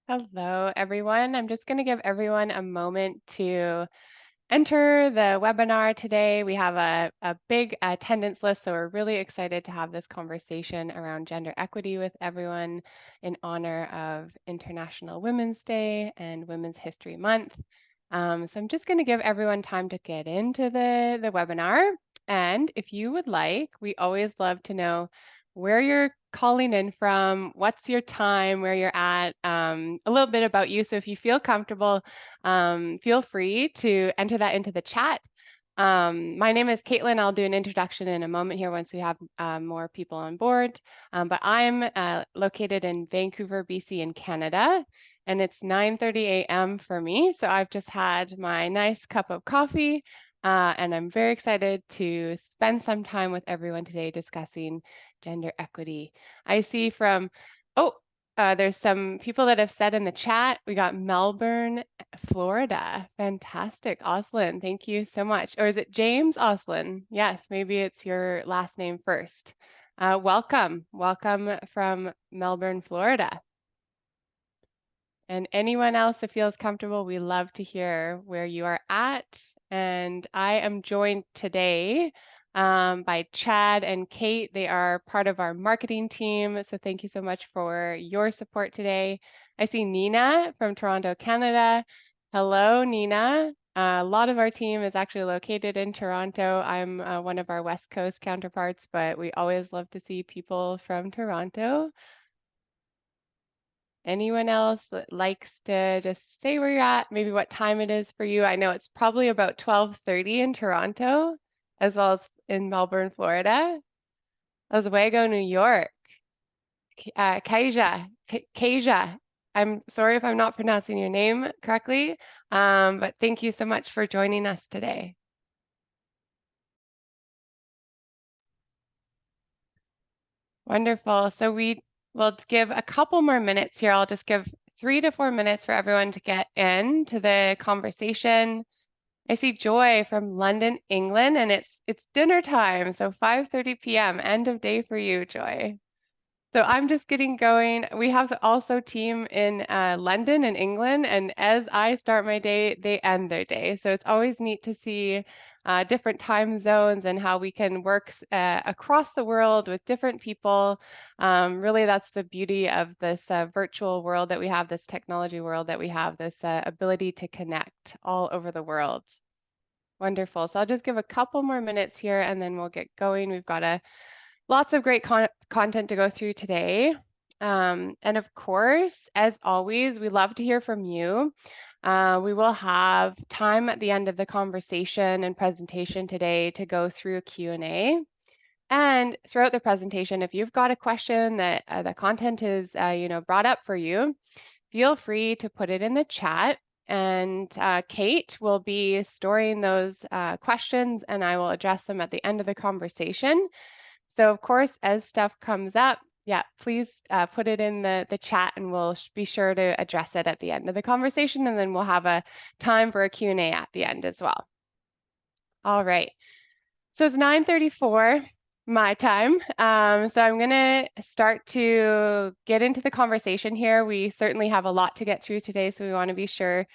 Hello, everyone. I'm just going to give everyone a moment to enter the webinar today. We have a big attendance list, so we're really excited to have this conversation around gender equity with everyone in honor of International Women's Day and Women's History Month. So I'm just going to give everyone time to get into the webinar. And if you would like, we always love to know where you're calling in from, what's your time, where you're at, a little bit about you. So if you feel comfortable, feel free to enter that into the chat. My name is Caitlin. I'll do an introduction in a moment here once we have more people on board. But I'm located in Vancouver, BC in Canada, and it's 9:30 a.m. for me. So I've just had my nice cup of coffee, and I'm very excited to spend some time with everyone today discussing gender equity. I see from, oh, there's some people that have said in the chat. We got Melbourne, Florida. Fantastic. Oslin, thank you so much. Or is it James Oslin? Yes, maybe it's your last name first. Welcome. Welcome from Melbourne, Florida. And anyone else that feels comfortable, we love to hear where you are at. And I am joined today by Chad and Kate. They are part of our marketing team. So thank you so much for your support today. I see Nina from Toronto, Canada. Hello, Nina. A lot of our team is actually located in Toronto. I'm one of our West Coast counterparts, but we always love to see people from Toronto. Anyone else that likes to just say where you're at, maybe what time it is for you? I know it's probably about 12:30 in Toronto, as well as in Melbourne, Florida. Oswego, New York. Kasia. I'm sorry if I'm not pronouncing your name correctly, but thank you so much for joining us today. Wonderful. So we will give a couple more minutes here. I'll just give 3 to 4 minutes for everyone to get into the conversation. I see Joy from London, England, and it's dinner time, so 5:30 p.m. End of day for you, Joy. So I'm just getting going. We have also team in London and England, and as I start my day, they end their day. So it's always neat to see different time zones and how we can work across the world with different people. Really, that's the beauty of this virtual world that we have, this technology world that we have, this ability to connect all over the world. Wonderful. So I'll just give a couple more minutes here and then we'll get going. We've got lots of great content to go through today. And of course, as always, we love to hear from you. We will have time at the end of the conversation and presentation today to go through a Q&A. And throughout the presentation, if you've got a question that the content is brought up for you, feel free to put it in the chat. And Kate will be storing those questions and I will address them at the end of the conversation. So of course, as stuff comes up, yeah, please put it in the chat and we'll be sure to address it at the end of the conversation. And then we'll have a time for a Q&A at the end as well. All right. So it's 9:34 my time. So I'm going to start to get into the conversation here. We certainly have a lot to get through today, so we want to be sure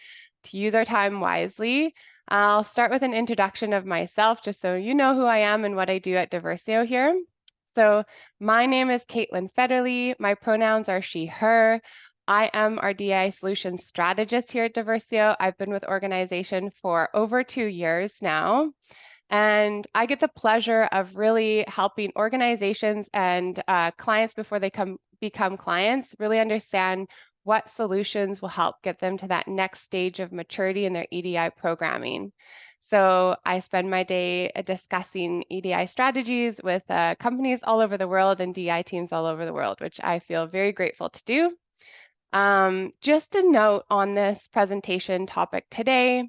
to use our time wisely. I'll start with an introduction of myself, just so you know who I am and what I do at Diversio here. So my name is Caitlin Federley. My pronouns are she, her. I am our DI solutions strategist here at Diversio. I've been with organization for over 2 years now. And I get the pleasure of really helping organizations and clients before they become clients really understand what solutions will help get them to that next stage of maturity in their EDI programming. So I spend my day discussing EDI strategies with companies all over the world and DI teams all over the world, which I feel very grateful to do. Just a note on this presentation topic today.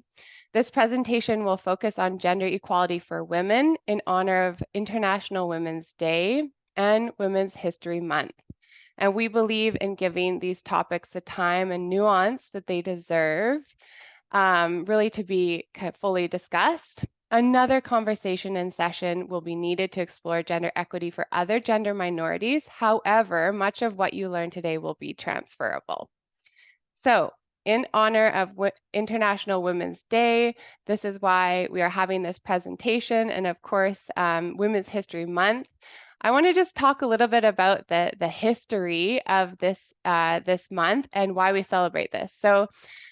This presentation will focus on gender equality for women in honor of International Women's Day and Women's History Month. And we believe in giving these topics the time and nuance that they deserve, really to be fully discussed. Another conversation and session will be needed to explore gender equity for other gender minorities. However, much of what you learned today will be transferable. So, in honor of International Women's Day, this is why we are having this presentation, and of course, Women's History Month. I want to just talk a little bit about the history of this month and why we celebrate this. So,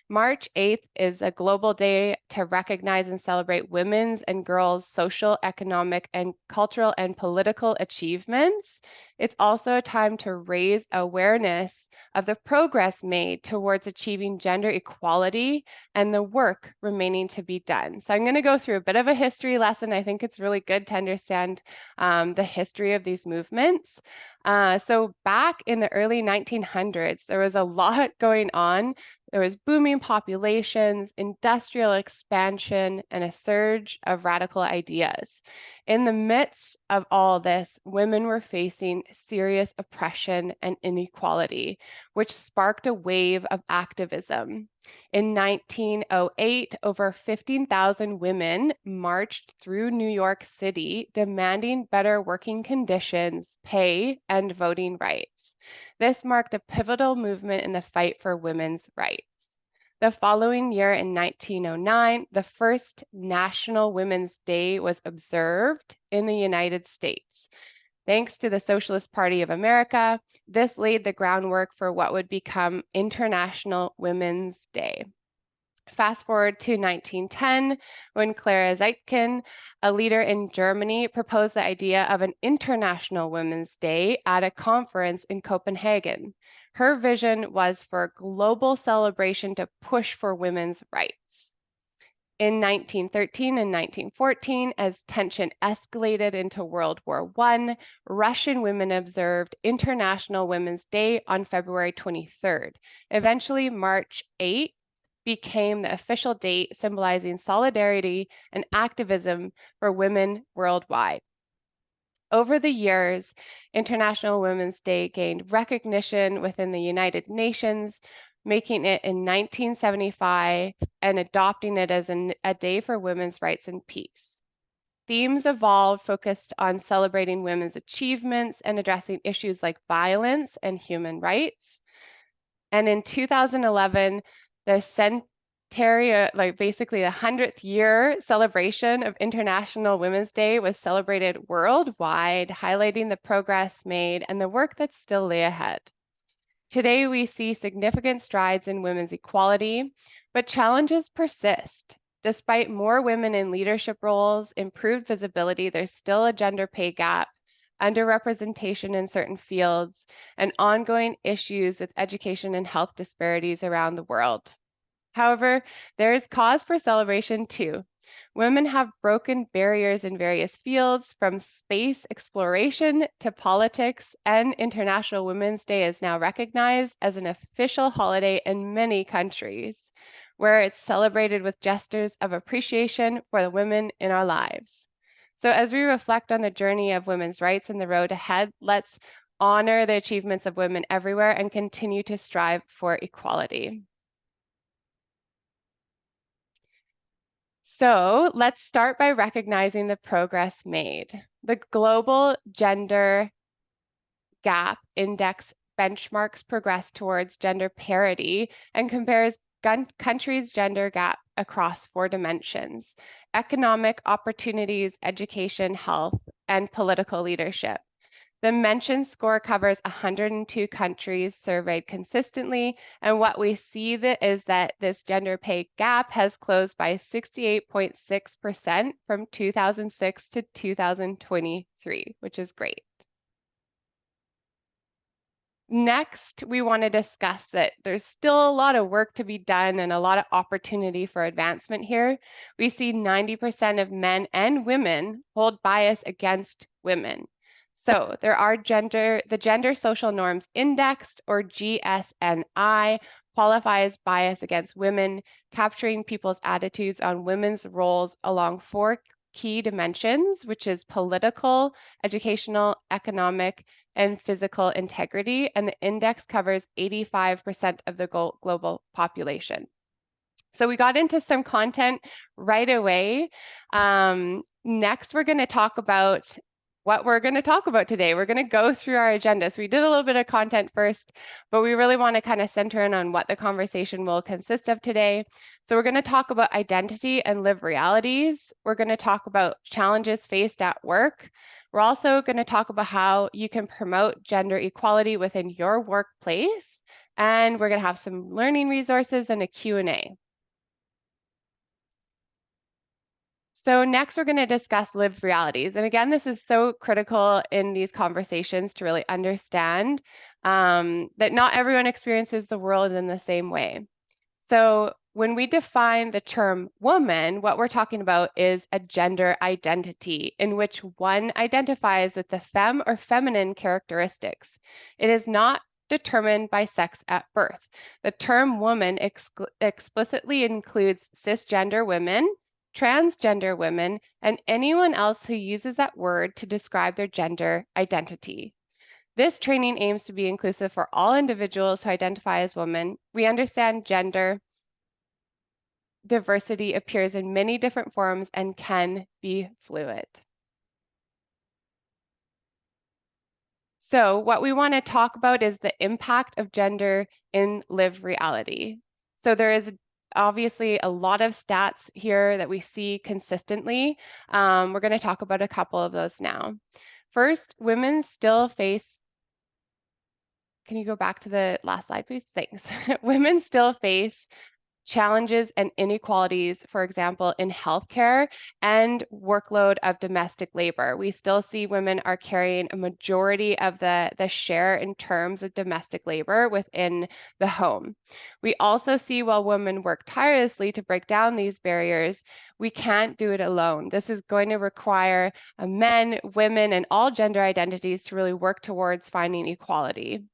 March 8th is a global day to recognize and celebrate women's and girls' social, economic, and cultural and political achievements. It's also a time to raise awareness of the progress made towards achieving gender equality and the work remaining to be done. So I'm going to go through a bit of a history lesson. I think it's really good to understand the history of these movements. So back in the early 1900s, there was a lot going on. There was booming populations, industrial expansion, and a surge of radical ideas. In the midst of all this, women were facing serious oppression and inequality, which sparked a wave of activism. In 1908, over 15,000 women marched through New York City demanding better working conditions, pay, and voting rights. This marked a pivotal movement in the fight for women's rights. The following year, in 1909, the first National Women's Day was observed in the United States. Thanks to the Socialist Party of America, this laid the groundwork for what would become International Women's Day. Fast forward to 1910, when Clara Zetkin, a leader in Germany, proposed the idea of an International Women's Day at a conference in Copenhagen. Her vision was for global celebration to push for women's rights. In 1913 and 1914, as tension escalated into World War I, Russian women observed International Women's Day on February 23rd. Eventually, March 8th became the official date symbolizing solidarity and activism for women worldwide. Over the years, International Women's Day gained recognition within the United Nations, making it in 1975 and adopting it as a day for women's rights and peace. Themes evolved, focused on celebrating women's achievements and addressing issues like violence and human rights. And in 2011, the basically the 100th year celebration of International Women's Day was celebrated worldwide, highlighting the progress made and the work that still lay ahead. Today, we see significant strides in women's equality, but challenges persist. Despite more women in leadership roles, improved visibility, there's still a gender pay gap, underrepresentation in certain fields, and ongoing issues with education and health disparities around the world. However, there is cause for celebration too. Women have broken barriers in various fields, from space exploration to politics, and International Women's Day is now recognized as an official holiday in many countries, where it's celebrated with gestures of appreciation for the women in our lives. So as we reflect on the journey of women's rights and the road ahead, let's honor the achievements of women everywhere and continue to strive for equality. So let's start by recognizing the progress made. The Global Gender Gap Index benchmarks progress towards gender parity and compares countries' gender gap across 4 dimensions: economic opportunities, education, health, and political leadership. The mentioned score covers 102 countries surveyed consistently, and what we see is that this gender pay gap has closed by 68.6% from 2006 to 2023, which is great. Next, we want to discuss that there's still a lot of work to be done and a lot of opportunity for advancement here. We see 90% of men and women hold bias against women. So there are the Gender Social Norms Index, or GSNI, qualifies bias against women, capturing people's attitudes on women's roles along 4 key dimensions, which is political, educational, economic, and physical integrity, and the index covers 85% of the global population. So we got into some content right away. Next, we're going to talk about what we're going to talk about today. We're going to go through our agenda. So we did a little bit of content first, but we really want to kind of center in on what the conversation will consist of today. So we're going to talk about identity and lived realities. We're going to talk about challenges faced at work. We're also going to talk about how you can promote gender equality within your workplace. And we're going to have some learning resources and a Q&A. So next, we're going to discuss lived realities. And again, this is so critical in these conversations to really understand that not everyone experiences the world in the same way. So when we define the term woman, what we're talking about is a gender identity in which one identifies with the femme or feminine characteristics. It is not determined by sex at birth. The term woman explicitly includes cisgender women, transgender women, and anyone else who uses that word to describe their gender identity. This training aims to be inclusive for all individuals who identify as women. We understand gender diversity appears in many different forms and can be fluid. So what we want to talk about is the impact of gender in lived reality. So there is obviously a lot of stats here that we see consistently. We're going to talk about a couple of those now. First, women still face, can you go back to the last slide, please? Thanks. Women still face challenges and inequalities, for example, in healthcare and workload of domestic labor. We still see women are carrying a majority of the share in terms of domestic labor within the home. We also see while women work tirelessly to break down these barriers, we can't do it alone. This is going to require men, women, and all gender identities to really work towards finding equality.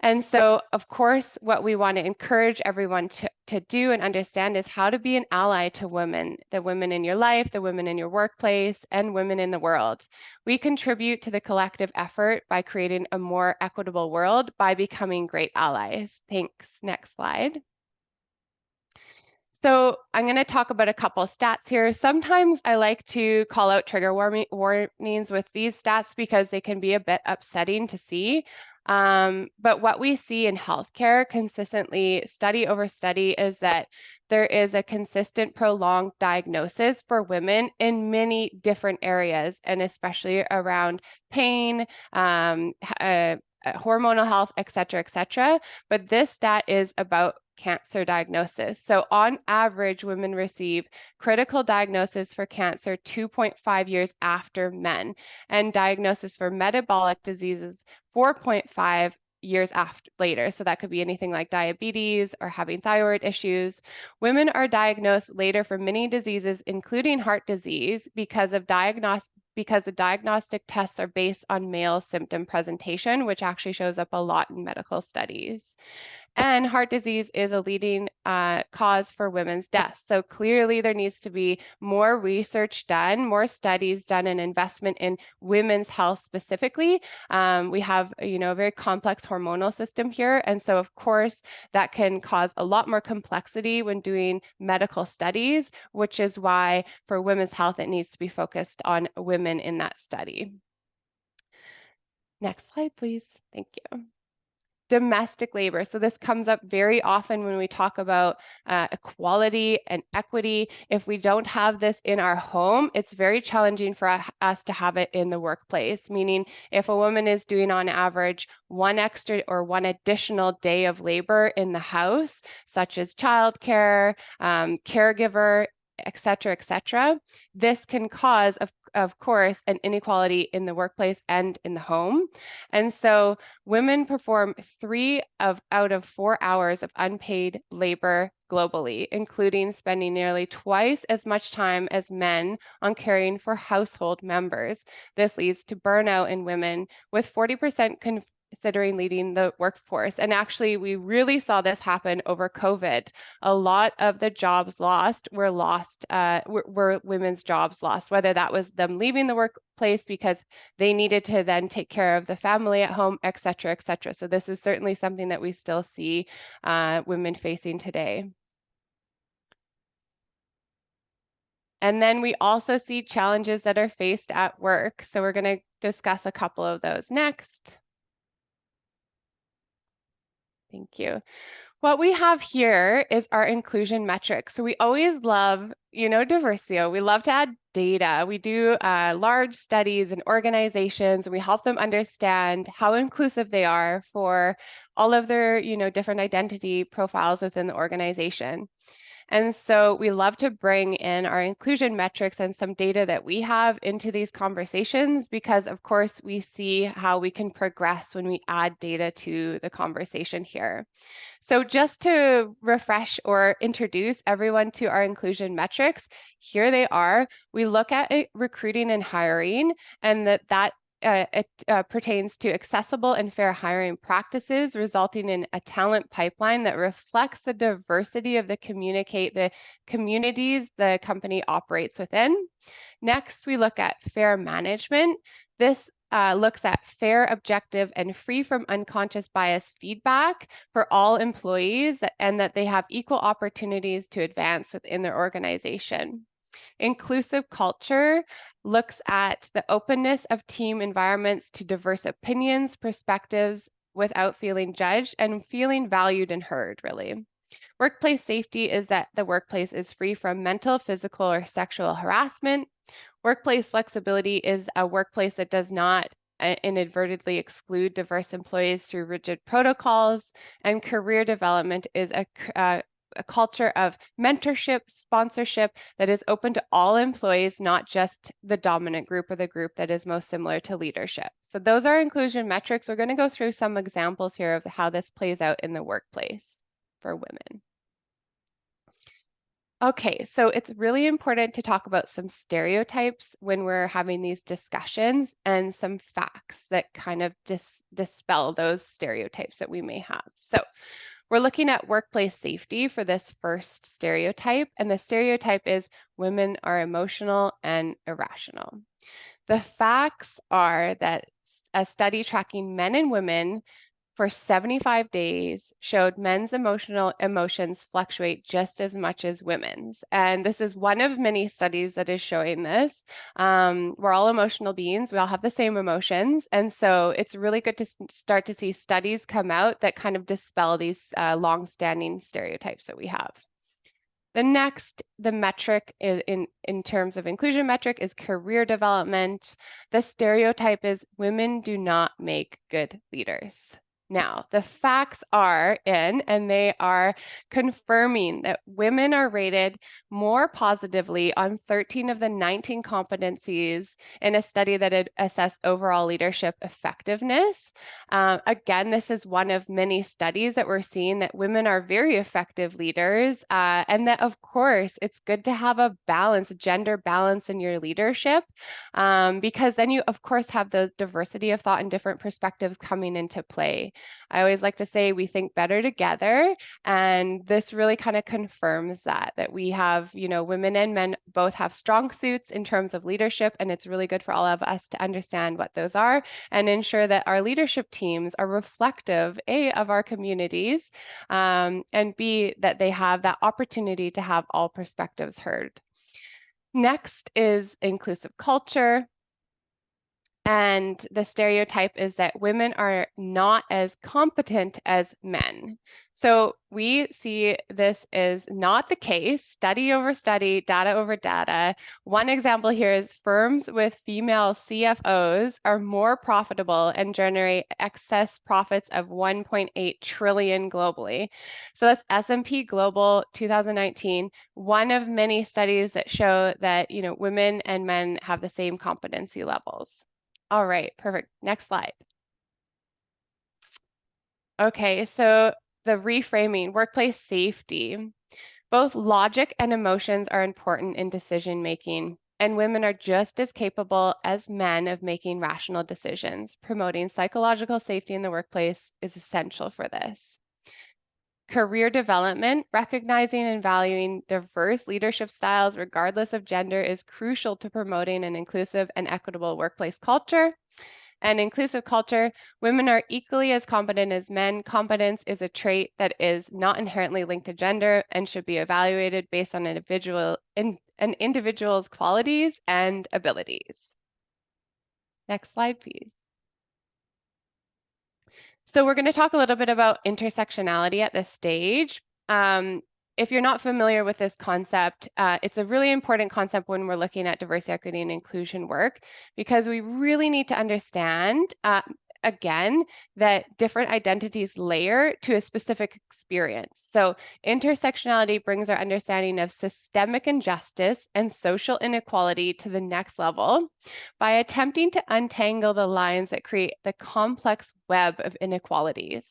And so, of course, what we want to encourage everyone to do and understand is how to be an ally to women, the women in your life, the women in your workplace, and women in the world. We contribute to the collective effort by creating a more equitable world by becoming great allies. Thanks. Next slide. So I'm going to talk about a couple stats here. Sometimes I like to call out trigger warnings with these stats because they can be a bit upsetting to see. But what we see in healthcare consistently, study over study, is that there is a consistent prolonged diagnosis for women in many different areas, and especially around pain, hormonal health, et cetera, but this stat is about cancer diagnosis. So on average, women receive critical diagnosis for cancer 2.5 years after men, and diagnosis for metabolic diseases 4.5 years after later. So that could be anything like diabetes or having thyroid issues. Women are diagnosed later for many diseases, including heart disease, because the diagnostic tests are based on male symptom presentation, which actually shows up a lot in medical studies. And heart disease is a leading cause for women's deaths. So clearly there needs to be more research done, more studies done, and investment in women's health specifically. We have, a very complex hormonal system here. And so of course that can cause a lot more complexity when doing medical studies, which is why for women's health, it needs to be focused on women in that study. Next slide, please. Thank you. Domestic labor. So this comes up very often when we talk about equality and equity. If we don't have this in our home, it's very challenging for us to have it in the workplace, meaning if a woman is doing on average one extra or one additional day of labor in the house, such as childcare, caregiver, et cetera, this can cause, of course, an inequality in the workplace and in the home. And so women perform 3 out of 4 hours of unpaid labor globally, including spending nearly twice as much time as men on caring for household members. This leads to burnout in women, with 40% considering leading the workforce. And actually, we really saw this happen over COVID. A lot of the jobs lost were women's jobs lost, whether that was them leaving the workplace because they needed to then take care of the family at home, et cetera. So this is certainly something that we still see women facing today. And then we also see challenges that are faced at work. So we're going to discuss a couple of those next. Thank you. What we have here is our inclusion metrics. So we always love, diversity. We love to add data. We do large studies and organizations, and we help them understand how inclusive they are for all of their, different identity profiles within the organization. And so we love to bring in our inclusion metrics and some data that we have into these conversations because, of course, we see how we can progress when we add data to the conversation here. So just to refresh or introduce everyone to our inclusion metrics, here they are. We look at recruiting and hiring, and that pertains to accessible and fair hiring practices, resulting in a talent pipeline that reflects the diversity of the communities the company operates within. Next, we look at fair management. This looks at fair, objective, and free from unconscious bias feedback for all employees and that they have equal opportunities to advance within their organization. Inclusive culture looks at the openness of team environments to diverse opinions, perspectives, without feeling judged and feeling valued and heard, really. Workplace safety is that the workplace is free from mental, physical, or sexual harassment. Workplace flexibility is a workplace that does not inadvertently exclude diverse employees through rigid protocols. And career development is a culture of mentorship, sponsorship that is open to all employees, not just the dominant group or the group that is most similar to leadership. So those are inclusion metrics. We're going to go through some examples here of how this plays out in the workplace for women. Okay, so it's really important to talk about some stereotypes when we're having these discussions and some facts that kind of dispel those stereotypes that we may have. So we're looking at workplace safety for this first stereotype, and the stereotype is women are emotional and irrational. The facts are that a study tracking men and women for 75 days showed men's emotions fluctuate just as much as women's. And this is one of many studies that is showing this. We're all emotional beings. We all have the same emotions. And so it's really good to start to see studies come out that kind of dispel these long-standing stereotypes that we have. The metric in terms of inclusion metric is career development. The stereotype is women do not make good leaders. Now, the facts are in, and they are confirming that women are rated more positively on 13 of the 19 competencies in a study that had assessed overall leadership effectiveness. Again, this is one of many studies that we're seeing that women are very effective leaders, and that, of course, it's good to have a balance, a gender balance in your leadership, because then you, of course, have the diversity of thought and different perspectives coming into play. I always like to say we think better together, and this really kind of confirms that we have, women and men both have strong suits in terms of leadership, and it's really good for all of us to understand what those are and ensure that our leadership teams are reflective, A, of our communities, and B, that they have that opportunity to have all perspectives heard. Next is inclusive culture. And the stereotype is that women are not as competent as men. So we see this is not the case, study over study, data over data. One example here is firms with female CFOs are more profitable and generate excess profits of 1.8 trillion globally. So that's S&P Global 2019, one of many studies that show that, women and men have the same competency levels. All right, perfect. Next slide. Okay, so the reframing, workplace safety. Both logic and emotions are important in decision making, and women are just as capable as men of making rational decisions. Promoting psychological safety in the workplace is essential for this. Career development, recognizing and valuing diverse leadership styles regardless of gender is crucial to promoting an inclusive and equitable workplace culture. An inclusive culture, women are equally as competent as men. Competence is a trait that is not inherently linked to gender and should be evaluated based on an individual's qualities and abilities. Next slide, please. So we're going to talk a little bit about intersectionality at this stage. If you're not familiar with this concept, it's a really important concept when we're looking at diversity, equity, and inclusion work, because we really need to understand, again, that different identities layer to a specific experience. So intersectionality brings our understanding of systemic injustice and social inequality to the next level by attempting to untangle the lines that create the complex web of inequalities.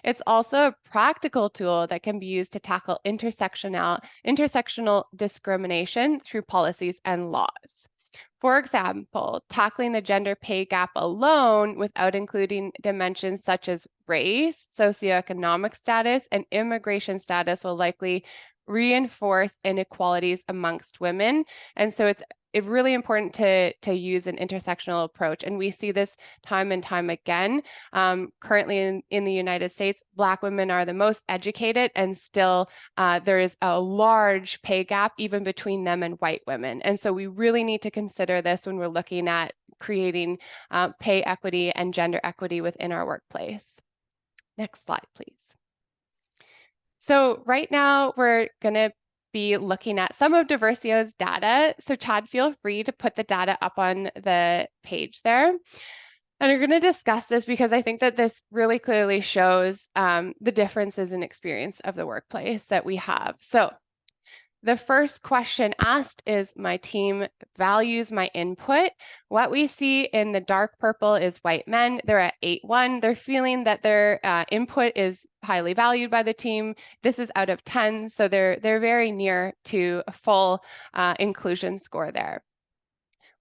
It's also a practical tool that can be used to tackle intersectional discrimination through policies and laws. For example, tackling the gender pay gap alone without including dimensions such as race, socioeconomic status, and immigration status will likely reinforce inequalities amongst women. And so it's really important to use an intersectional approach. And we see this time and time again. Currently in the United States, Black women are the most educated, and still there is a large pay gap even between them and white women. And so we really need to consider this when we're looking at creating pay equity and gender equity within our workplace. Next slide, please. So right now we're going to be looking at some of Diversio's data. So Chad, feel free to put the data up on the page there. And we're going to discuss this because I think that this really clearly shows the differences in experience of the workplace that we have. So the first question asked is, my team values my input. What we see in the dark purple is white men. They're at 8.1. They're feeling that their input is highly valued by the team. This is out of 10, so they're very near to a full inclusion score there.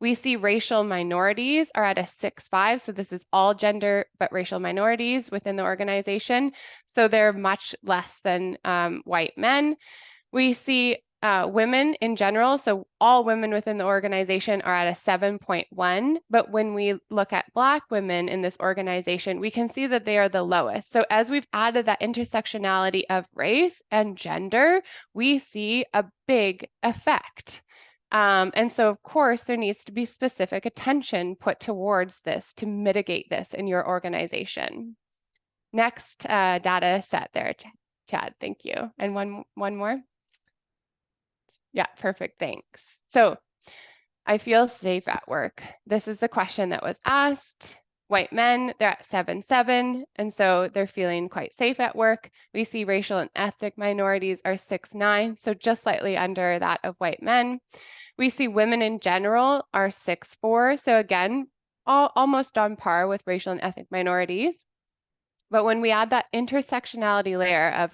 We see racial minorities are at a 6.5, so this is all gender but racial minorities within the organization. So they're much less than white men. We see women in general, so all women within the organization are at a 7.1, but when we look at Black women in this organization, we can see that they are the lowest. So as we've added that intersectionality of race and gender, we see a big effect. And so, of course, there needs to be specific attention put towards this to mitigate this in your organization. Next data set there, Chad, thank you. And one more. Yeah, perfect, thanks. So I feel safe at work. This is the question that was asked. White men, they're at 7.7, and so they're feeling quite safe at work. We see racial and ethnic minorities are 6.9, so just slightly under that of white men. We see women in general are 6.4, so again, almost on par with racial and ethnic minorities. But when we add that intersectionality layer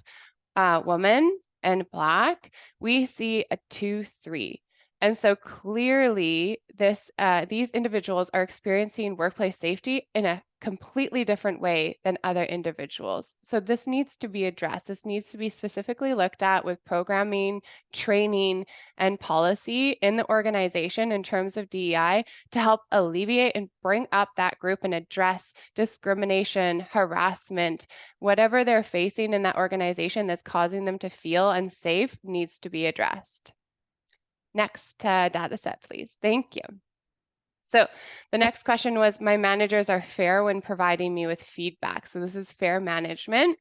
of woman and Black, we see a 2.3. And so clearly these individuals are experiencing workplace safety in a completely different way than other individuals. So this needs to be addressed. This needs to be specifically looked at with programming, training, and policy in the organization in terms of DEI to help alleviate and bring up that group and address discrimination, harassment, whatever they're facing in that organization that's causing them to feel unsafe needs to be addressed. Next data set, please. Thank you. So the next question was, my managers are fair when providing me with feedback. So this is fair management.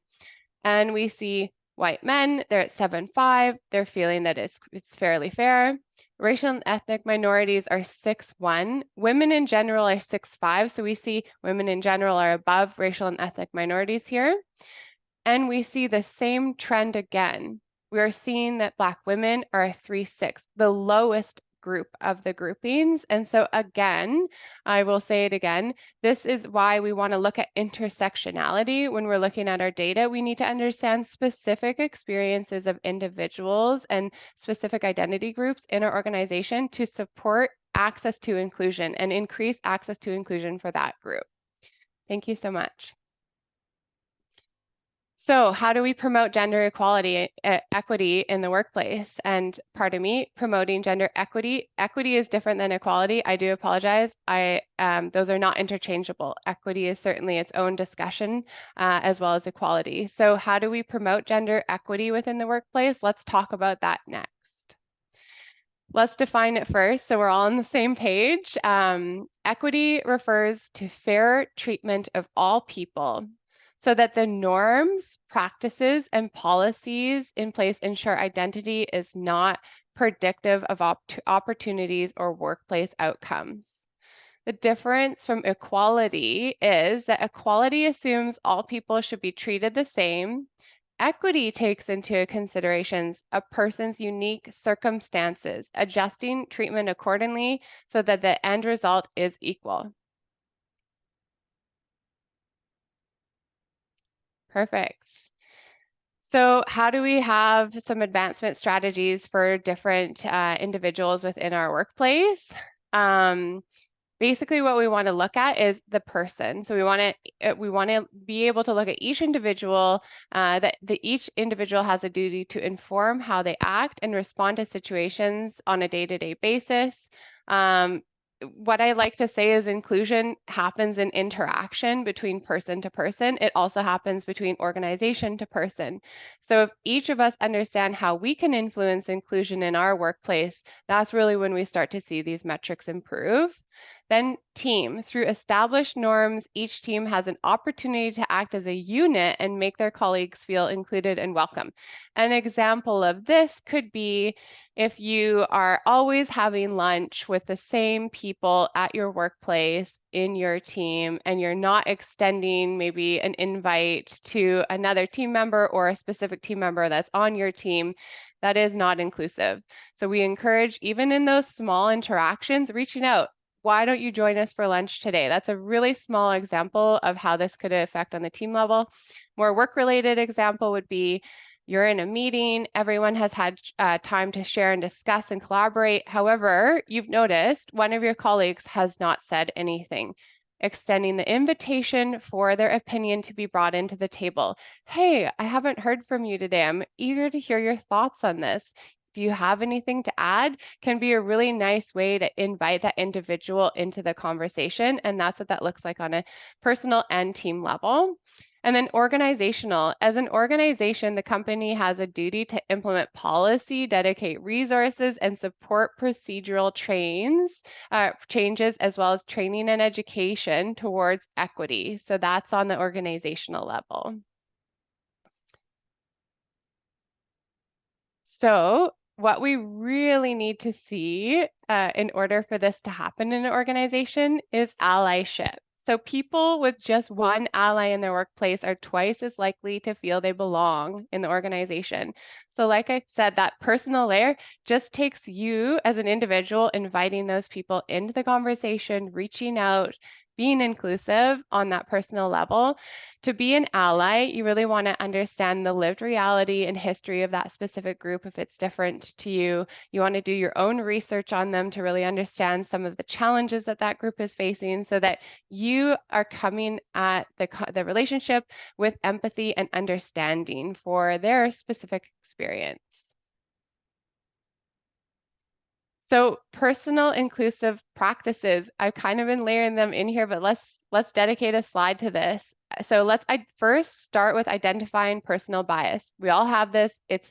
And we see white men, they're at 7.5. They're feeling that it's fairly fair. Racial and ethnic minorities are 6.1. Women in general are 6.5. So we see women in general are above racial and ethnic minorities here. And we see the same trend again. We are seeing that Black women are a 3.6, the lowest group of the groupings. And so again, I will say it again, this is why we want to look at intersectionality when we're looking at our data. We need to understand specific experiences of individuals and specific identity groups in our organization to support access to inclusion and increase access to inclusion for that group. Thank you so much. So how do we promote gender equality, equity in the workplace? And pardon me, promoting gender equity. Equity is different than equality. I do apologize. Those are not interchangeable. Equity is certainly its own discussion, as well as equality. So how do we promote gender equity within the workplace? Let's talk about that next. Let's define it first so we're all on the same page. Equity refers to fair treatment of all people so that the norms, practices, and policies in place ensure identity is not predictive of opportunities or workplace outcomes. The difference from equality is that equality assumes all people should be treated the same. Equity takes into considerations a person's unique circumstances, adjusting treatment accordingly so that the end result is equal. Perfect. So how do we have some advancement strategies for different individuals within our workplace? Basically what we want to look at is the person. So we want to be able to look at each individual, that each individual has a duty to inform how they act and respond to situations on a day-to-day basis. What I like to say is inclusion happens in interaction between person to person. It also happens between organization to person. So if each of us understand how we can influence inclusion in our workplace, that's really when we start to see these metrics improve. Then team. Through established norms, each team has an opportunity to act as a unit and make their colleagues feel included and welcome. An example of this could be if you are always having lunch with the same people at your workplace in your team and you're not extending maybe an invite to another team member or a specific team member that's on your team, that is not inclusive. So we encourage, even in those small interactions, reaching out. Why don't you join us for lunch today? That's a really small example of how this could affect on the team level. More work-related example would be you're in a meeting, everyone has had time to share and discuss and collaborate. However, you've noticed one of your colleagues has not said anything, extending the invitation for their opinion to be brought into the table. Hey, I haven't heard from you today. I'm eager to hear your thoughts on this. If you have anything to add, can be a really nice way to invite that individual into the conversation. And that's what that looks like on a personal and team level. And then organizational. As an organization, the company has a duty to implement policy, dedicate resources, and support procedural changes, as well as training and education towards equity. So that's on the organizational level. So what we really need to see in order for this to happen in an organization is allyship. So people with just one ally in their workplace are twice as likely to feel they belong in the organization. So like I said, that personal layer just takes you as an individual inviting those people into the conversation, reaching out, being inclusive on that personal level. To be an ally, you really want to understand the lived reality and history of that specific group. If it's different to you, you want to do your own research on them to really understand some of the challenges that that group is facing so that you are coming at the relationship with empathy and understanding for their specific experience. So personal inclusive practices, I've kind of been layering them in here, but let's dedicate a slide to this. So let's first start with identifying personal bias. We all have this. It's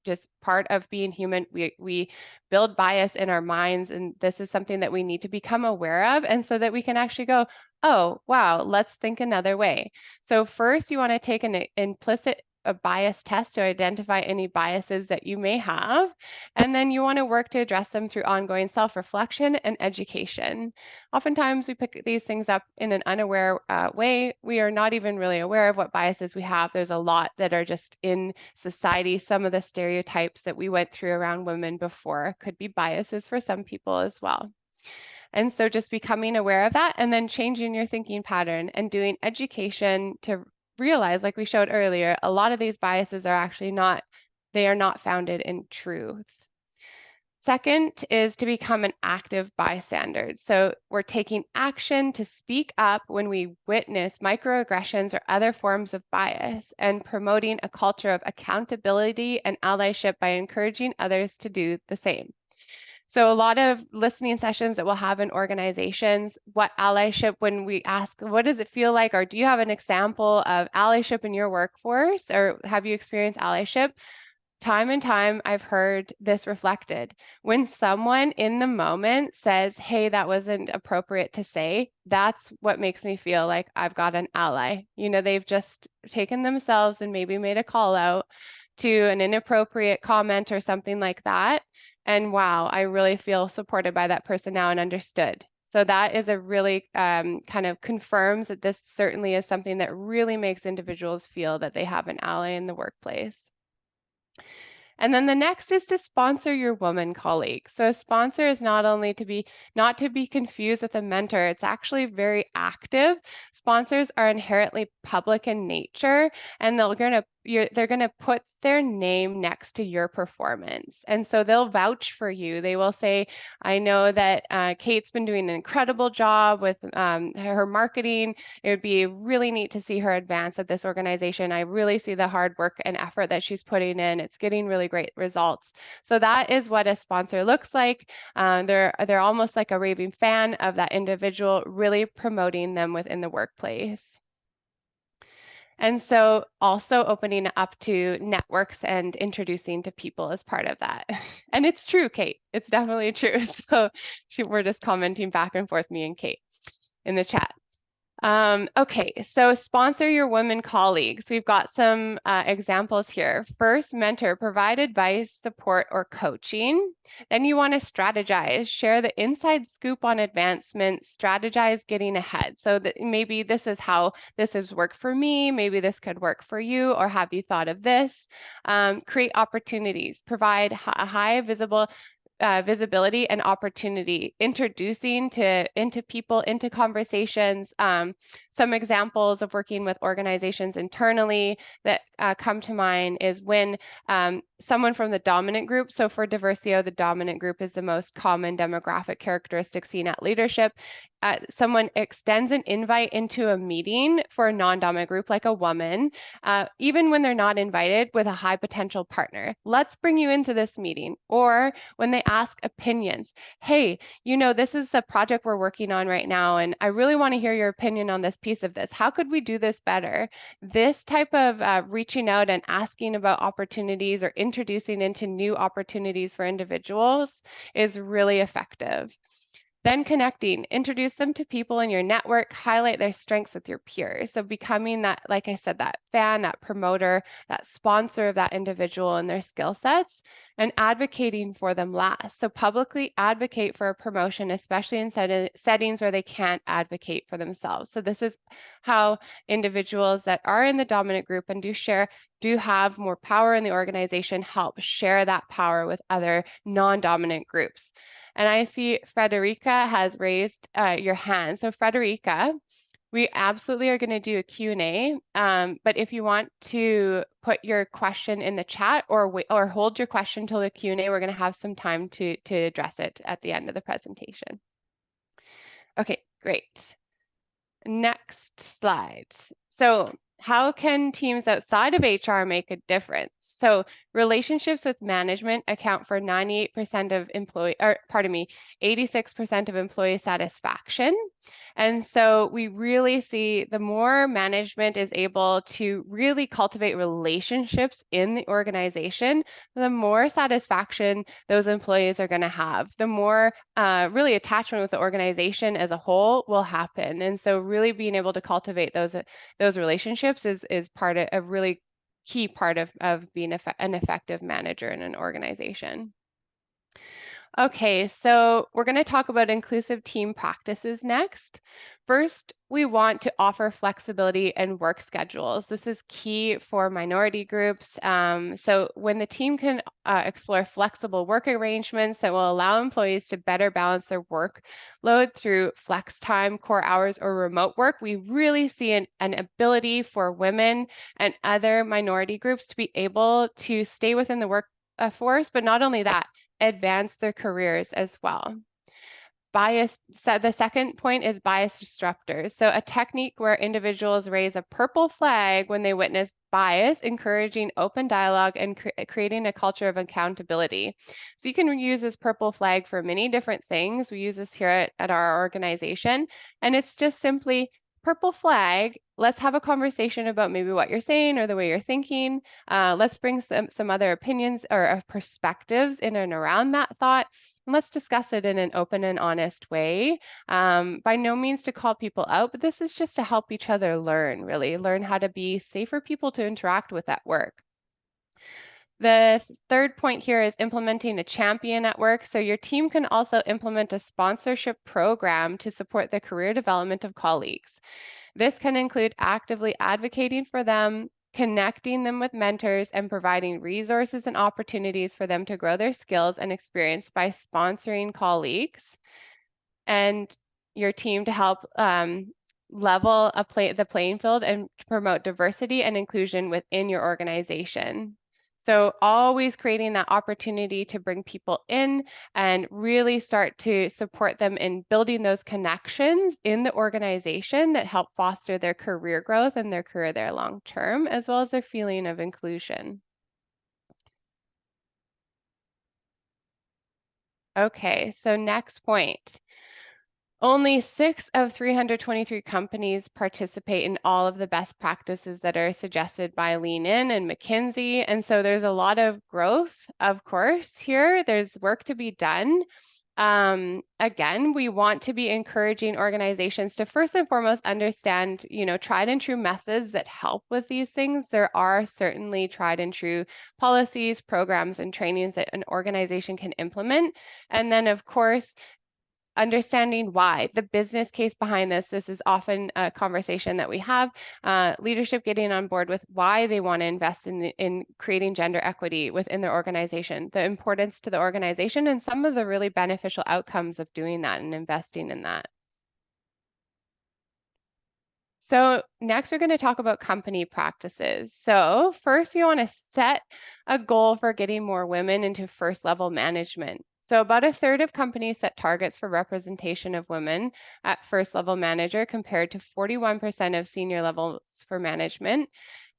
just part of being human. We build bias in our minds, and this is something that we need to become aware of, and so that we can actually go, oh, wow, let's think another way. So first, you want to take an implicit a bias test to identify any biases that you may have. And then you want to work to address them through ongoing self-reflection and education. Oftentimes we pick these things up in an unaware way. We are not even really aware of what biases we have. There's a lot that are just in society. Some of the stereotypes that we went through around women before could be biases for some people as well. And so just becoming aware of that and then changing your thinking pattern and doing education to realize, like we showed earlier, a lot of these biases are actually not, they are not founded in truth. Second is to become an active bystander. So we're taking action to speak up when we witness microaggressions or other forms of bias, and promoting a culture of accountability and allyship by encouraging others to do the same. So a lot of listening sessions that we'll have in organizations, what allyship, when we ask, what does it feel like? Or do you have an example of allyship in your workforce? Or have you experienced allyship? Time and time, I've heard this reflected. When someone in the moment says, hey, that wasn't appropriate to say, that's what makes me feel like I've got an ally. You know, they've just taken themselves and maybe made a call out to an inappropriate comment or something like that. And wow, I really feel supported by that person now and understood. So that is a really kind of confirms that this certainly is something that really makes individuals feel that they have an ally in the workplace. And then the next is to sponsor your woman colleague. So a sponsor is not to be confused with a mentor. It's actually very active. Sponsors are inherently public in nature, and they're going to put their name next to your performance. And so they'll vouch for you. They will say, I know that Kate's been doing an incredible job with her marketing. It would be really neat to see her advance at this organization. I really see the hard work and effort that she's putting in. It's getting really great results. So that is what a sponsor looks like. They're almost like a raving fan of that individual, really promoting them within the workplace. And so also opening up to networks and introducing to people as part of that. And it's true, Kate. It's definitely true. So we're just commenting back and forth, me and Kate, in the chat. Okay, so sponsor your women colleagues. We've got some examples here. First, mentor, provide advice, support, or coaching. Then you want to strategize, share the inside scoop on advancement, strategize getting ahead. So that maybe this is how this has worked for me, maybe this could work for you, or have you thought of this? Create opportunities, provide a high visibility and opportunity, introducing into people, into conversations. Some examples of working with organizations internally that come to mind is when someone from the dominant group, so for Diversio, the dominant group is the most common demographic characteristic seen at leadership. Someone extends an invite into a meeting for a non-dominant group, like a woman, even when they're not invited, with a high potential partner. Let's bring you into this meeting. Or when they ask opinions, hey, you know, this is a project we're working on right now, and I really want to hear your opinion on this piece of this. How could we do this better? This type of reaching out and asking about opportunities or introducing into new opportunities for individuals is really effective. Then connecting, introduce them to people in your network, highlight their strengths with your peers. So becoming that, like I said, that fan, that promoter, that sponsor of that individual and their skill sets, and advocating for them last. So publicly advocate for a promotion, especially in settings where they can't advocate for themselves. So this is how individuals that are in the dominant group and do have more power in the organization help share that power with other non-dominant groups. And I see Frederica has raised your hand. So Frederica, we absolutely are going to do a Q&A, but if you want to put your question in the chat or hold your question till the Q&A, we're going to have some time to address it at the end of the presentation. Okay, great. Next slide. So how can teams outside of HR make a difference? So relationships with management account for 98% of 86% of employee satisfaction. And so we really see the more management is able to really cultivate relationships in the organization, the more satisfaction those employees are going to have, the more really attachment with the organization as a whole will happen. And so really being able to cultivate those relationships is part of a really key part of being an effective manager in an organization. Okay, so we're going to talk about inclusive team practices next. First, we want to offer flexibility in work schedules. This is key for minority groups. So when the team can explore flexible work arrangements that will allow employees to better balance their workload through flex time, core hours, or remote work, we really see an ability for women and other minority groups to be able to stay within the workforce, but not only that, advance their careers as well. The second point is bias disruptors. So a technique where individuals raise a purple flag when they witness bias, encouraging open dialogue and creating a culture of accountability. So you can use this purple flag for many different things. We use this here at our organization, and it's just simply purple flag. Let's have a conversation about maybe what you're saying or the way you're thinking. Let's bring some other opinions or perspectives in and around that thought. And let's discuss it in an open and honest way. By no means to call people out, but this is just to help each other learn, really, learn how to be safer people to interact with at work. The third point here is implementing a champion at work. So your team can also implement a sponsorship program to support the career development of colleagues. This can include actively advocating for them, connecting them with mentors, and providing resources and opportunities for them to grow their skills and experience by sponsoring colleagues and your team to help level the playing field and promote diversity and inclusion within your organization. So always creating that opportunity to bring people in and really start to support them in building those connections in the organization that help foster their career growth and their career there long term, as well as their feeling of inclusion. Okay, so next point. Only 6 of 323 companies participate in all of the best practices that are suggested by Lean In and McKinsey. And so there's a lot of growth, of course, here. There's work to be done. Again, we want to be encouraging organizations to first and foremost understand, tried and true methods that help with these things. There are certainly tried and true policies, programs, and trainings that an organization can implement. And then, of course, understanding why, the business case behind this. This is often a conversation that we have. Leadership getting on board with why they want to invest in creating gender equity within their organization, the importance to the organization, and some of the really beneficial outcomes of doing that and investing in that. So next, we're going to talk about company practices. So first, you want to set a goal for getting more women into first level management. So about a third of companies set targets for representation of women at first level manager compared to 41% of senior levels for management.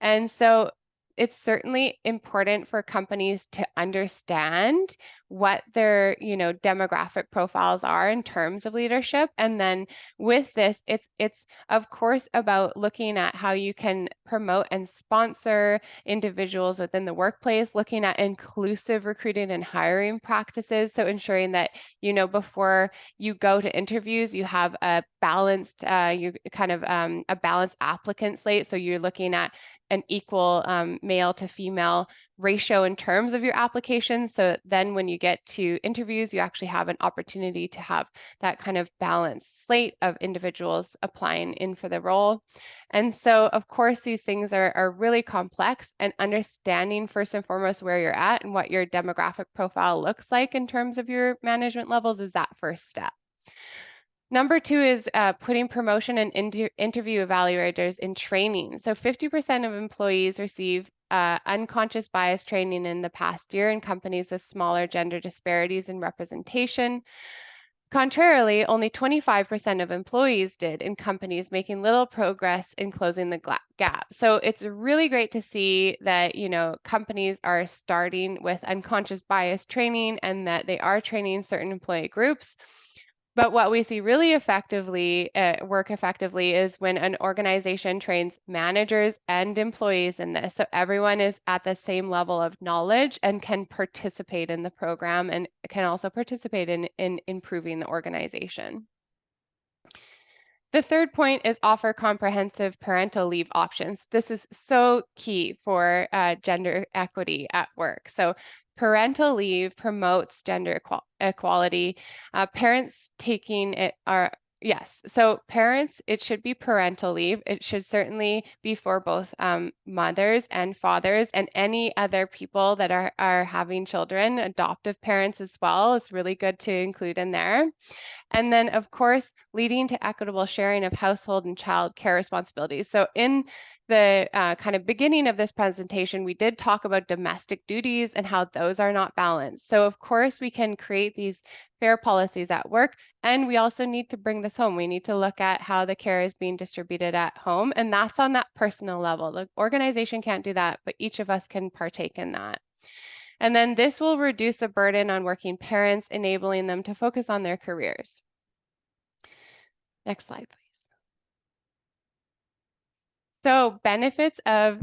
And so it's certainly important for companies to understand what their, demographic profiles are in terms of leadership. And then with this, it's of course about looking at how you can promote and sponsor individuals within the workplace, looking at inclusive recruiting and hiring practices. So ensuring that, before you go to interviews, you have a balanced, a balanced applicant slate. So you're looking at an equal male to female ratio in terms of your application. So then when you get to interviews, you actually have an opportunity to have that kind of balanced slate of individuals applying in for the role. And so, of course, these things are really complex, and understanding first and foremost where you're at and what your demographic profile looks like in terms of your management levels is that first step. Number two is putting promotion and interview evaluators in training. So 50% of employees receive unconscious bias training in the past year in companies with smaller gender disparities in representation. Contrarily, only 25% of employees did in companies making little progress in closing the gap. So it's really great to see that, companies are starting with unconscious bias training and that they are training certain employee groups. But what we see really effectively work effectively is when an organization trains managers and employees in this. So everyone is at the same level of knowledge and can participate in the program and can also participate in improving the organization. The third point is offer comprehensive parental leave options. This is so key for gender equity at work. So parental leave promotes gender equality. Parents taking it are, yes, so parents, it should be parental leave. It should certainly be for both mothers and fathers and any other people that are having children, adoptive parents as well. It's really good to include in there. And then, of course, leading to equitable sharing of household and child care responsibilities. So in the kind of beginning of this presentation, we did talk about domestic duties and how those are not balanced. So of course, we can create these fair policies at work, and we also need to bring this home. We need to look at how the care is being distributed at home, and that's on that personal level. The organization can't do that, but each of us can partake in that. And then this will reduce the burden on working parents, enabling them to focus on their careers. Next slide, please. So benefits of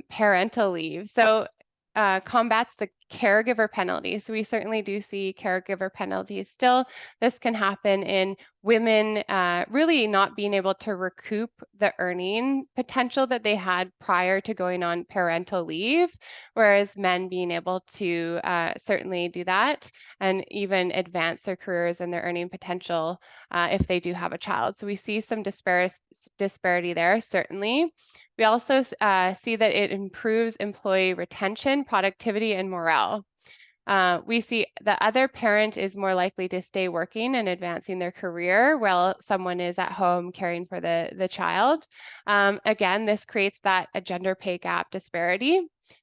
parental leave. So combats the caregiver penalty. So we certainly do see caregiver penalties still. This can happen in women really not being able to recoup the earning potential that they had prior to going on parental leave, whereas men being able to certainly do that and even advance their careers and their earning potential if they do have a child. So we see some disparity there, certainly. We also see that it improves employee retention, productivity, and morale. We see the other parent is more likely to stay working and advancing their career while someone is at home caring for the child. Again, this creates a gender pay gap disparity.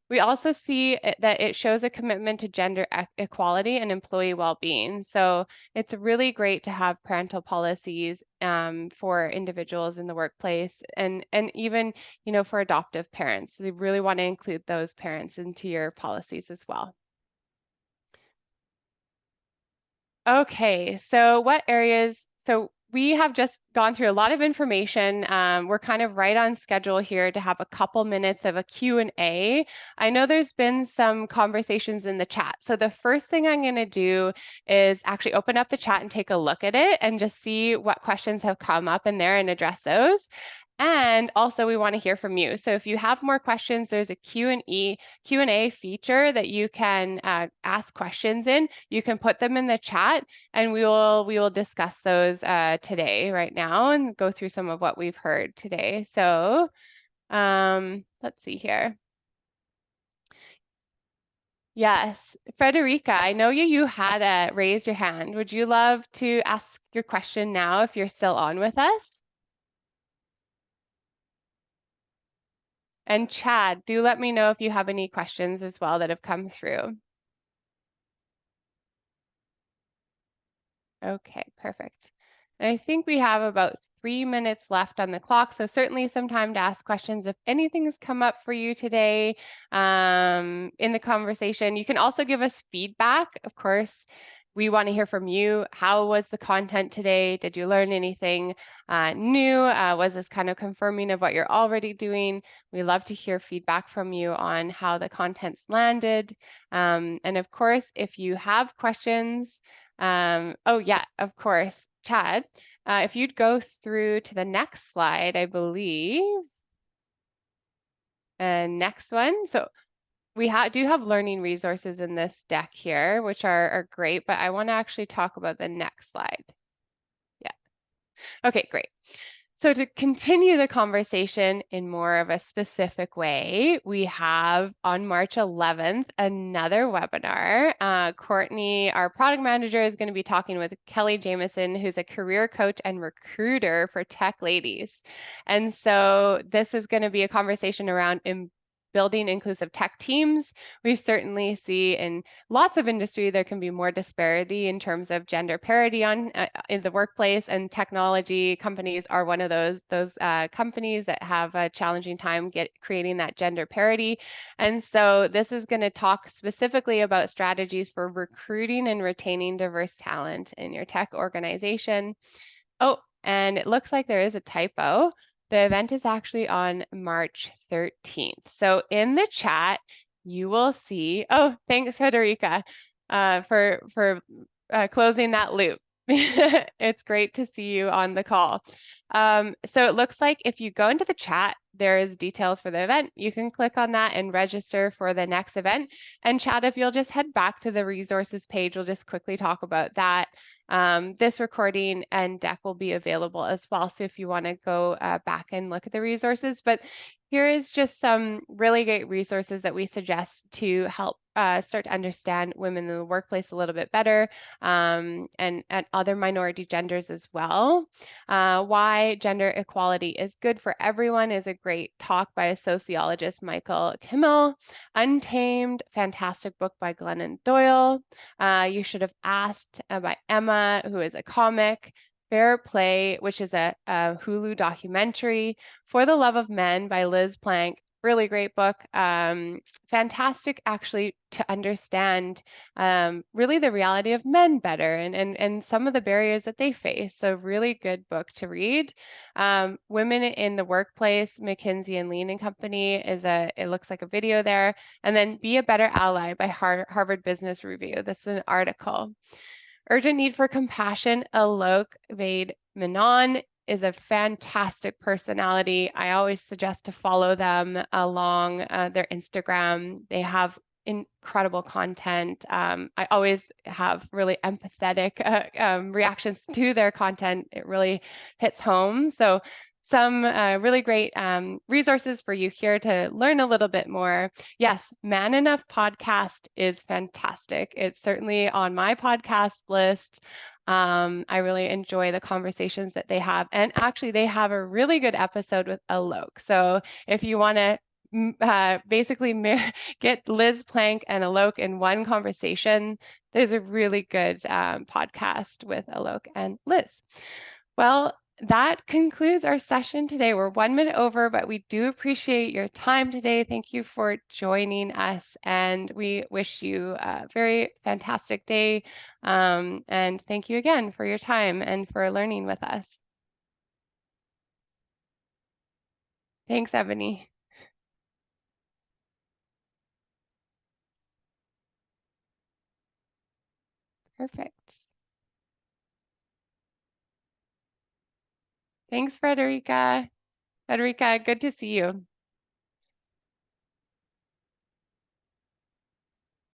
We also see that it shows a commitment to gender equality and employee well-being. So it's really great to have parental policies for individuals in the workplace and even, for adoptive parents. We really want to include those parents into your policies as well. Okay, so what areas? So we have just gone through a lot of information. We're kind of right on schedule here to have a couple minutes of a Q&A. I know there's been some conversations in the chat. So the first thing I'm going to do is actually open up the chat and take a look at it and just see what questions have come up in there and address those. And also we want to hear from you. So if you have more questions, there's a Q&A feature that you can ask questions in. You can put them in the chat and we will discuss those today right now and go through some of what we've heard today. So let's see here. Yes, Frederica, I know you had raised your hand. Would you love to ask your question now if you're still on with us? And Chad, do let me know if you have any questions as well that have come through. Okay, perfect. And I think we have about 3 minutes left on the clock, so certainly some time to ask questions if anything has come up for you today in the conversation. You can also give us feedback. Of course, we want to hear from you. How was the content today? Did you learn anything new? Was this kind of confirming of what you're already doing? We love to hear feedback from you on how the content's landed. And of course, if you have questions, oh yeah, of course, Chad, if you'd go through to the next slide, I believe. And next one. So we do have learning resources in this deck here, which are great, but I want to actually talk about the next slide. Yeah. Okay, great. So to continue the conversation in more of a specific way, we have on March 11th another webinar. Courtney, our product manager, is going to be talking with Kelly Jameson, who's a career coach and recruiter for tech ladies. And so this is going to be a conversation around building inclusive tech teams. We certainly see in lots of industry there can be more disparity in terms of gender parity in the workplace, and technology companies are one of those companies that have a challenging time creating that gender parity. And so this is going to talk specifically about strategies for recruiting and retaining diverse talent in your tech organization. Oh, and it looks like there is a typo. The event is actually on March 13th. So in the chat, you will see, oh, thanks, Federica, for closing that loop. It's great to see you on the call. So it looks like if you go into the chat, there is details for the event. You can click on that and register for the next event. And Chad, if you'll just head back to the resources page, we'll just quickly talk about that. This recording and deck will be available as well. So if you want to go back and look at the resources, but Here is just some really great resources that we suggest to help start to understand women in the workplace a little bit better, and other minority genders as well. Why Gender Equality is Good for Everyone is a great talk by a sociologist, Michael Kimmel. Untamed, fantastic book by Glennon Doyle. You Should Have Asked by Emma, who is a comic. Fair Play, which is a Hulu documentary. For the Love of Men by Liz Plank. Really great book. Fantastic, actually, to understand really the reality of men better and some of the barriers that they face. So, really good book to read. Women in the Workplace, McKinsey and Lean and Company it looks like a video there. And then Be a Better Ally by Harvard Business Review. This is an article. Urgent Need for Compassion, Alok Vade Menon is a fantastic personality. I always suggest to follow them along their Instagram. They have incredible content. I always have really empathetic reactions to their content. It really hits home. So some really great resources for you here to learn a little bit more. Yes, Man Enough podcast is fantastic. It's certainly on my podcast list. I really enjoy the conversations that they have. And actually, they have a really good episode with Alok. So if you want to basically get Liz Plank and Alok in one conversation, there's a really good podcast with Alok and Liz. Well, that concludes our session today. We're 1 minute over, but we do appreciate your time today. Thank you for joining us, and we wish you a very fantastic day. And thank you again for your time and for learning with us. Thanks, Ebony. Perfect. Thanks, Frederica. Frederica, good to see you.